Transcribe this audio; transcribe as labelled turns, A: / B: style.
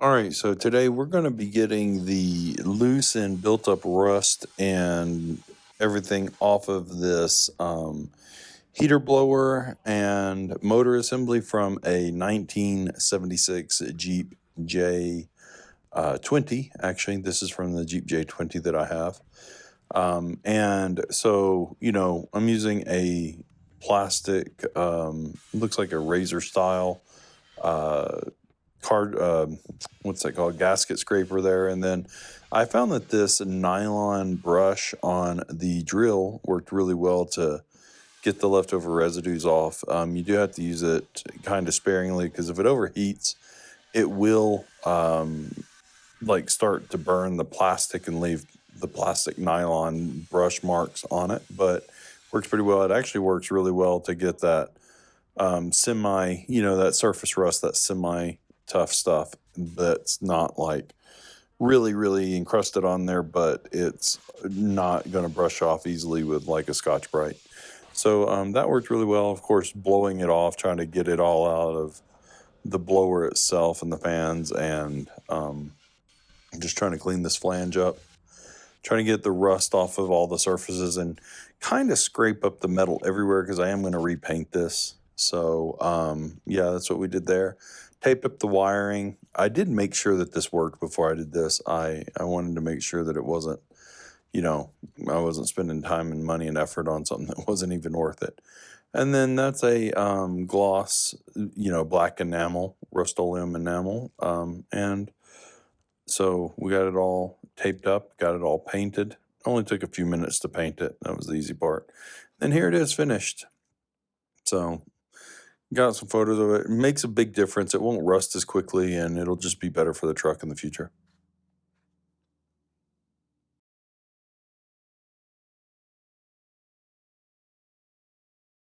A: All right, so today we're going to be getting the loose and built up rust and everything off of this heater blower and motor assembly from a 1976 Jeep J20. Actually, this is from the Jeep J20 that I have. And so, I'm using a plastic, looks like a razor style uh, card what's that called, gasket scraper there. And then I found that this nylon brush on the drill worked really well to get the leftover residues off. You do have to use it kind of sparingly, because if it overheats it will like start to burn the plastic and leave the plastic nylon brush marks on it. But works pretty well. It actually works really well to get that semi, that surface rust, that semi tough stuff that's not like really, really encrusted on there, but it's not going to brush off easily with like a Scotch Brite. So that worked really well. Of course, blowing it off, trying to get it all out of the blower itself and the fans, and just trying to clean this flange up, trying to get the rust off of all the surfaces and kind of scrape up the metal everywhere, because I am going to repaint this. So yeah, that's what we did there. Tape up the wiring. I did make sure that this worked before I did this. I wanted to make sure that it wasn't, I wasn't spending time and money and effort on something that wasn't even worth it. And then that's a gloss, black enamel, Rust-Oleum enamel. And so we got it all taped up, got it all painted. Only took a few minutes to paint it. That was the easy part. And here it is finished. So got some photos of it. It makes a big difference. It won't rust as quickly, and it'll just be better for the truck in the future.